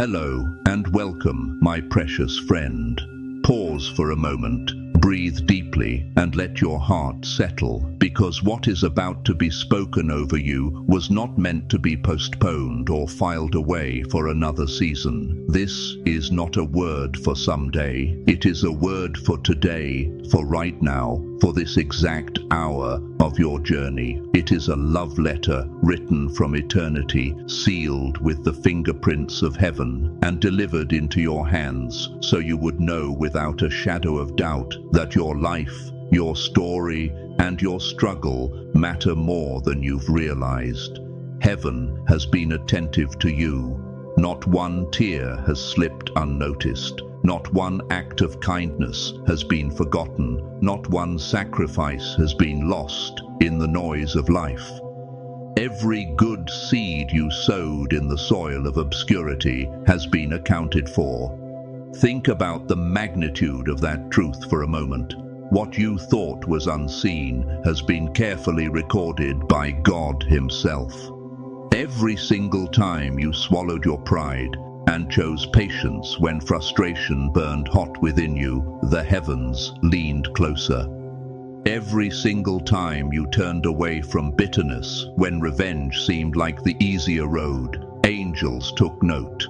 Hello and welcome, my precious friend. Pause for a moment, breathe deeply, and let your heart settle, because what is about to be spoken over you was not meant to be postponed or filed away for another season. This is not a word for someday. It is a word for today, for right now, for this exact hour of your journey. It is a love letter written from eternity, sealed with the fingerprints of heaven, and delivered into your hands so you would know without a shadow of doubt that your life, your story, and your struggle matter more than you've realized. Heaven has been attentive to you. Not one tear has slipped unnoticed. Not one act of kindness has been forgotten. Not one sacrifice has been lost in the noise of life. Every good seed you sowed in the soil of obscurity has been accounted for. Think about the magnitude of that truth for a moment. What you thought was unseen has been carefully recorded by God Himself. Every single time you swallowed your pride and chose patience when frustration burned hot within you, the heavens leaned closer. Every single time you turned away from bitterness when revenge seemed like the easier road, angels took note.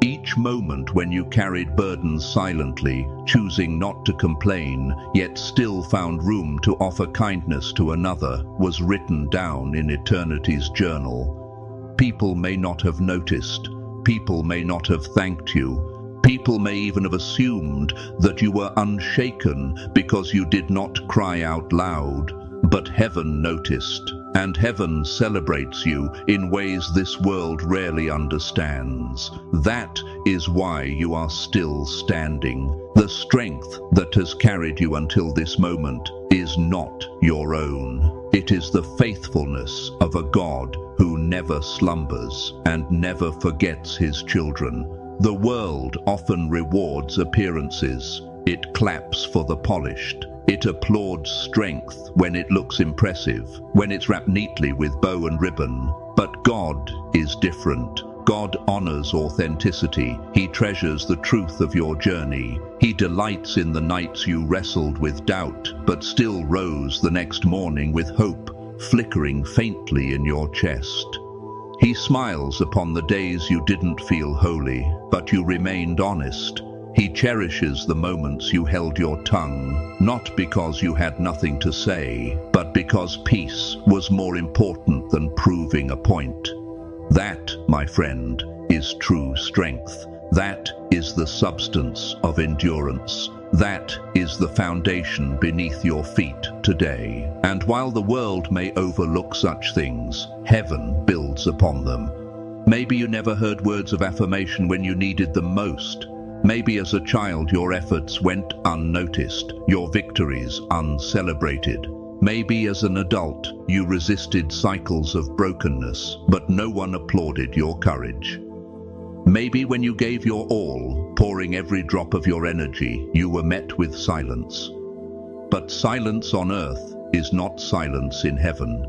Each moment when you carried burdens silently, choosing not to complain, yet still found room to offer kindness to another, was written down in eternity's journal. People may not have noticed. People may not have thanked you. People may even have assumed that you were unshaken because you did not cry out loud. But heaven noticed, and heaven celebrates you in ways this world rarely understands. That is why you are still standing. The strength that has carried you until this moment is not your own. It is the faithfulness of a God who never slumbers and never forgets His children. The world often rewards appearances. It claps for the polished. It applauds strength when it looks impressive, when it's wrapped neatly with bow and ribbon. But God is different. God honors authenticity. He treasures the truth of your journey. He delights in the nights you wrestled with doubt, but still rose the next morning with hope flickering faintly in your chest. He smiles upon the days you didn't feel holy, but you remained honest. He cherishes the moments you held your tongue, not because you had nothing to say, but because peace was more important than proving a point. That, my friend, is true strength. That is the substance of endurance. That is the foundation beneath your feet today. And while the world may overlook such things, heaven builds upon them. Maybe you never heard words of affirmation when you needed them most. Maybe as a child your efforts went unnoticed, your victories uncelebrated. Maybe as an adult you resisted cycles of brokenness, but no one applauded your courage. Maybe when you gave your all, pouring every drop of your energy, you were met with silence. But silence on earth is not silence in heaven.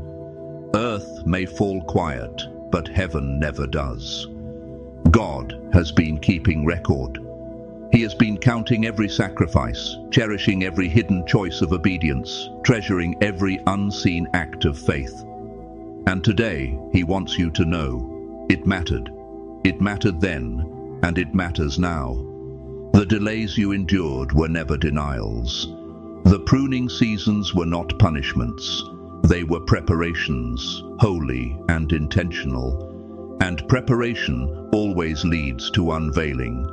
Earth may fall quiet, but heaven never does. God has been keeping record. He has been counting every sacrifice, cherishing every hidden choice of obedience, treasuring every unseen act of faith. And today, He wants you to know, it mattered. It mattered then, and it matters now. The delays you endured were never denials. The pruning seasons were not punishments. They were preparations, holy and intentional. And preparation always leads to unveiling.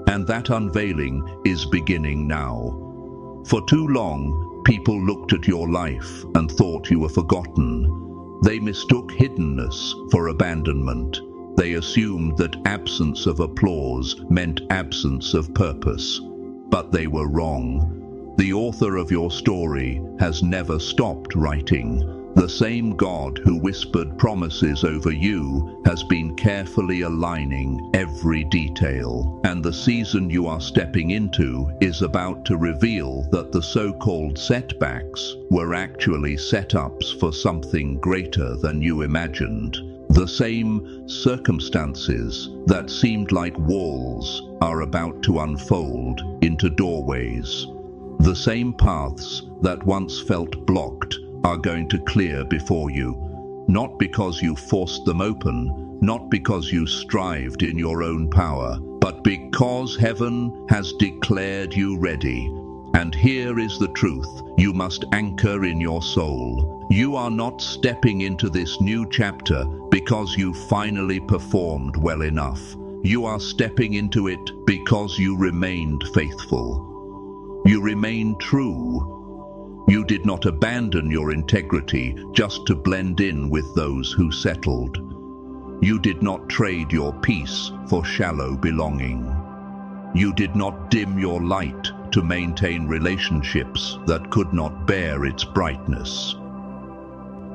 And that unveiling is beginning now. For too long, people looked at your life and thought you were forgotten. They mistook hiddenness for abandonment. They assumed that absence of applause meant absence of purpose. But they were wrong. The author of your story has never stopped writing. The same God who whispered promises over you has been carefully aligning every detail. And the season you are stepping into is about to reveal that the so-called setbacks were actually setups for something greater than you imagined. The same circumstances that seemed like walls are about to unfold into doorways. The same paths that once felt blocked are going to clear before you, not because you forced them open, not because you strived in your own power, but because heaven has declared you ready. And here is the truth you must anchor in your soul. You are not stepping into this new chapter because you finally performed well enough. You are stepping into it because you remained faithful. You remained true. You did not abandon your integrity just to blend in with those who settled. You did not trade your peace for shallow belonging. You did not dim your light to maintain relationships that could not bear its brightness.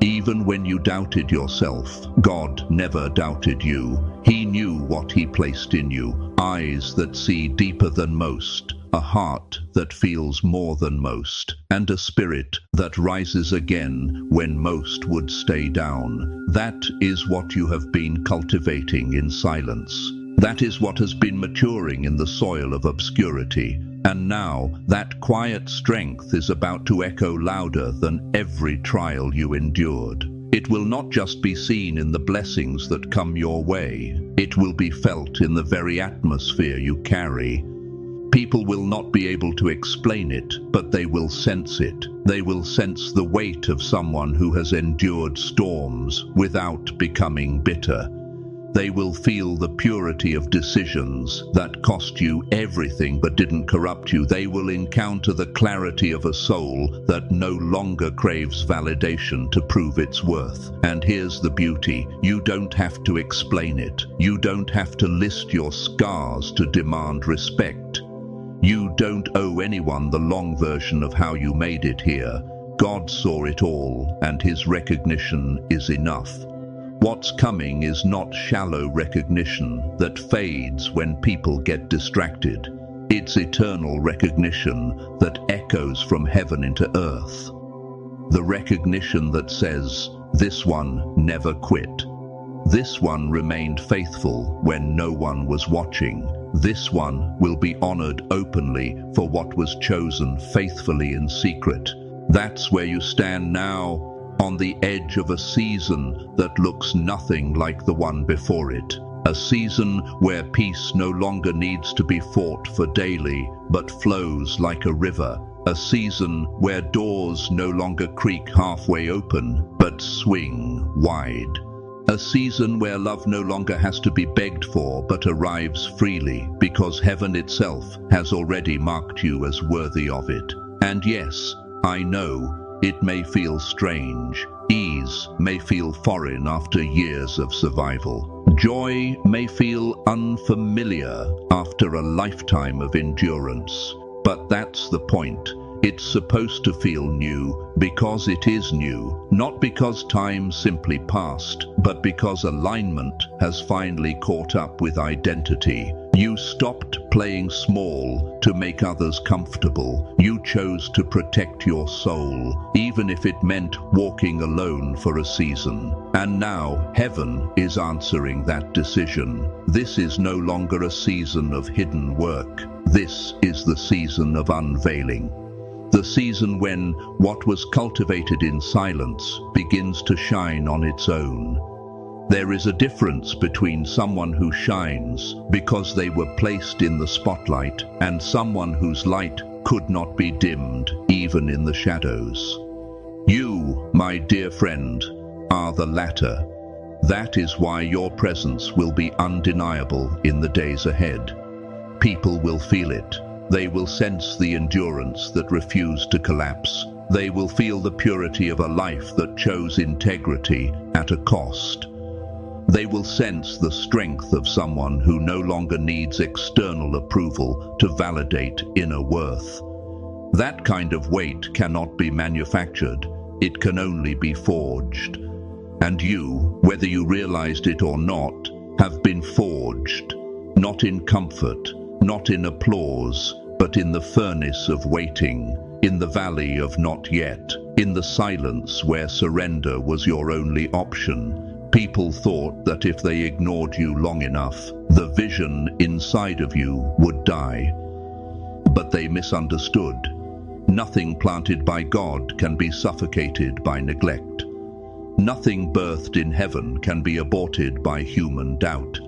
Even when you doubted yourself, God never doubted you. He knew what He placed in you: eyes that see deeper than most, a heart that feels more than most, and a spirit that rises again when most would stay down. That is what you have been cultivating in silence. That is what has been maturing in the soil of obscurity. And now that quiet strength is about to echo louder than every trial you endured. It will not just be seen in the blessings that come your way. It will be felt in the very atmosphere you carry. People will not be able to explain it, but they will sense it. They will sense the weight of someone who has endured storms without becoming bitter. They will feel the purity of decisions that cost you everything but didn't corrupt you. They will encounter the clarity of a soul that no longer craves validation to prove its worth. And here's the beauty: you don't have to explain it. You don't have to list your scars to demand respect. You don't owe anyone the long version of how you made it here. God saw it all, and His recognition is enough. What's coming is not shallow recognition that fades when people get distracted. It's eternal recognition that echoes from heaven into earth. The recognition that says, "This one never quit. This one remained faithful when no one was watching. This one will be honored openly for what was chosen faithfully in secret." That's where you stand now, on the edge of a season that looks nothing like the one before it. A season where peace no longer needs to be fought for daily, but flows like a river. A season where doors no longer creak halfway open, but swing wide. A season where love no longer has to be begged for, but arrives freely, because heaven itself has already marked you as worthy of it. And yes, I know, it may feel strange. Ease may feel foreign after years of survival. Joy may feel unfamiliar after a lifetime of endurance. But that's the point. It's supposed to feel new because it is new, not because time simply passed, but because alignment has finally caught up with identity. You stopped playing small to make others comfortable. You chose to protect your soul, even if it meant walking alone for a season. And now heaven is answering that decision. This is no longer a season of hidden work. This is the season of unveiling. The season when what was cultivated in silence begins to shine on its own. There is a difference between someone who shines because they were placed in the spotlight and someone whose light could not be dimmed, even in the shadows. You, my dear friend, are the latter. That is why your presence will be undeniable in the days ahead. People will feel it. They will sense the endurance that refused to collapse. They will feel the purity of a life that chose integrity at a cost. They will sense the strength of someone who no longer needs external approval to validate inner worth. That kind of weight cannot be manufactured. It can only be forged. And you, whether you realized it or not, have been forged, not in comfort, not in applause, but in the furnace of waiting, in the valley of not yet, in the silence where surrender was your only option. People thought that if they ignored you long enough, the vision inside of you would die. But they misunderstood. Nothing planted by God can be suffocated by neglect. Nothing birthed in heaven can be aborted by human doubt.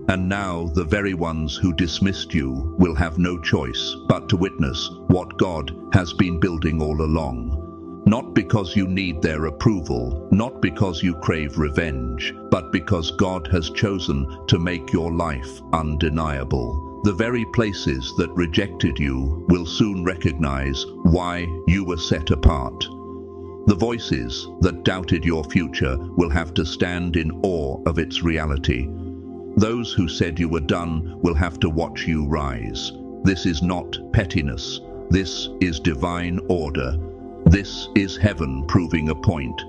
And now the very ones who dismissed you will have no choice but to witness what God has been building all along. Not because you need their approval, not because you crave revenge, but because God has chosen to make your life undeniable. The very places that rejected you will soon recognize why you were set apart. The voices that doubted your future will have to stand in awe of its reality. Those who said you were done will have to watch you rise. This is not pettiness. This is divine order. This is heaven proving a point,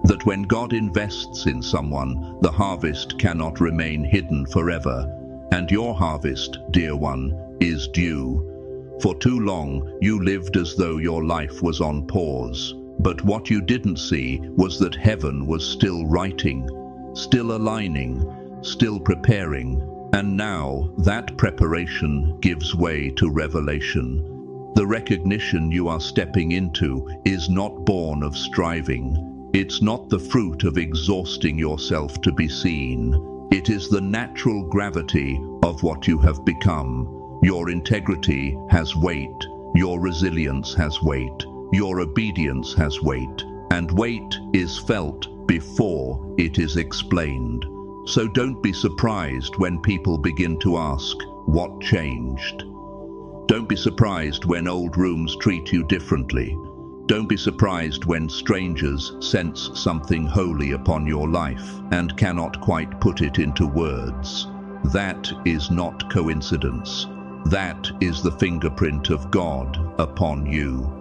that when God invests in someone, the harvest cannot remain hidden forever. And your harvest, dear one, is due. For too long, you lived as though your life was on pause. But what you didn't see was that heaven was still writing, still aligning, still preparing. And now that preparation gives way to revelation. The recognition you are stepping into is not born of striving. It's not the fruit of exhausting yourself to be seen. It is the natural gravity of what you have become. Your integrity has weight. Your resilience has weight. Your obedience has weight. And weight is felt before it is explained. So don't be surprised when people begin to ask, what changed? Don't be surprised when old rooms treat you differently. Don't be surprised when strangers sense something holy upon your life and cannot quite put it into words. That is not coincidence. That is the fingerprint of God upon you.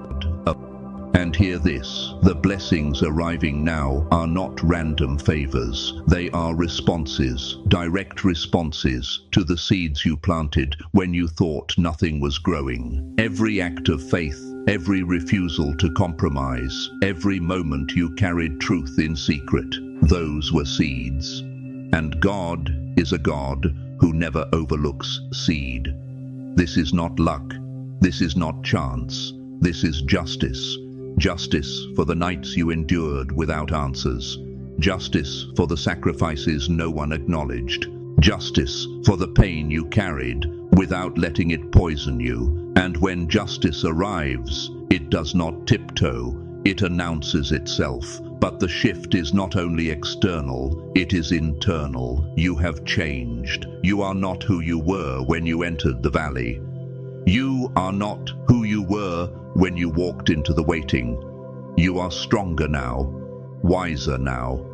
And hear this, the blessings arriving now are not random favors. They are responses, direct responses to the seeds you planted when you thought nothing was growing. Every act of faith, every refusal to compromise, every moment you carried truth in secret, those were seeds. And God is a God who never overlooks seed. This is not luck. This is not chance. This is justice. Justice for the nights you endured without answers. Justice for the sacrifices no one acknowledged. Justice for the pain you carried without letting it poison you. And when justice arrives, it does not tiptoe, it announces itself. But the shift is not only external, it is internal. You have changed. You are not who you were when you entered the valley. You are not who you were when you walked into the waiting. You are stronger now, wiser now,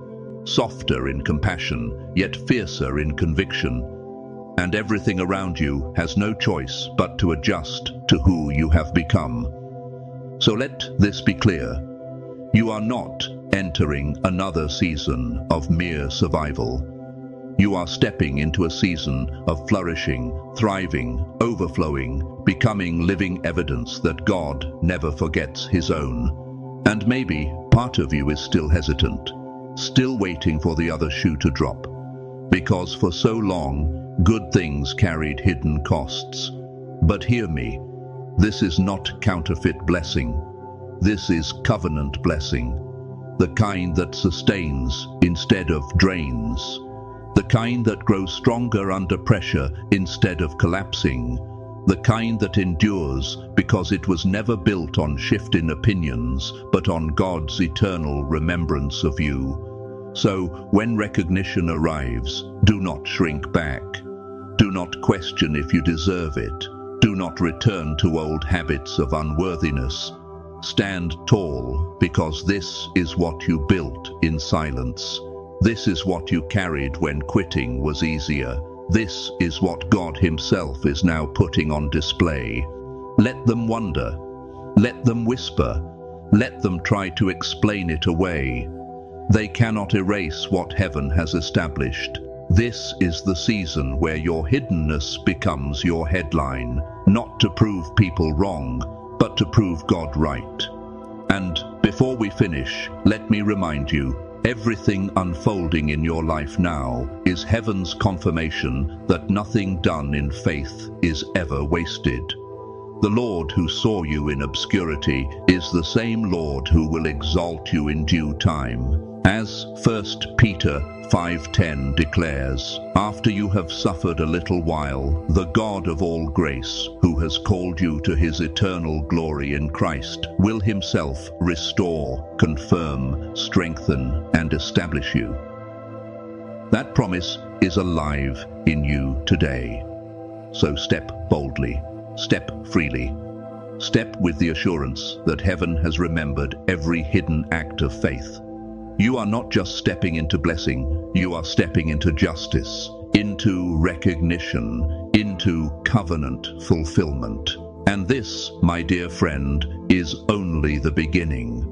softer in compassion, yet fiercer in conviction. And everything around you has no choice but to adjust to who you have become. So let this be clear. You are not entering another season of mere survival. You are stepping into a season of flourishing, thriving, overflowing, becoming living evidence that God never forgets his own. And maybe part of you is still hesitant, still waiting for the other shoe to drop. Because for so long, good things carried hidden costs. But hear me, this is not counterfeit blessing. This is covenant blessing, the kind that sustains instead of drains. The kind that grows stronger under pressure instead of collapsing. The kind that endures because it was never built on shifting opinions, but on God's eternal remembrance of you. So, when recognition arrives, do not shrink back. Do not question if you deserve it. Do not return to old habits of unworthiness. Stand tall, because this is what you built in silence. This is what you carried when quitting was easier. This is what God himself is now putting on display. Let them wonder. Let them whisper. Let them try to explain it away. They cannot erase what heaven has established. This is the season where your hiddenness becomes your headline, not to prove people wrong, but to prove God right. And before we finish, let me remind you, Everything unfolding in your life now is heaven's confirmation that nothing done in faith is ever wasted. The Lord who saw you in obscurity is the same Lord who will exalt you in due time. As 1 Peter 5:10 declares, after you have suffered a little while, the God of all grace, who has called you to his eternal glory in Christ, will himself restore, confirm, strengthen, and establish you. That promise is alive in you today. So step boldly, step freely, step with the assurance that heaven has remembered every hidden act of faith. You are not just stepping into blessing, you are stepping into justice, into recognition, into covenant fulfillment. And this, my dear friend, is only the beginning.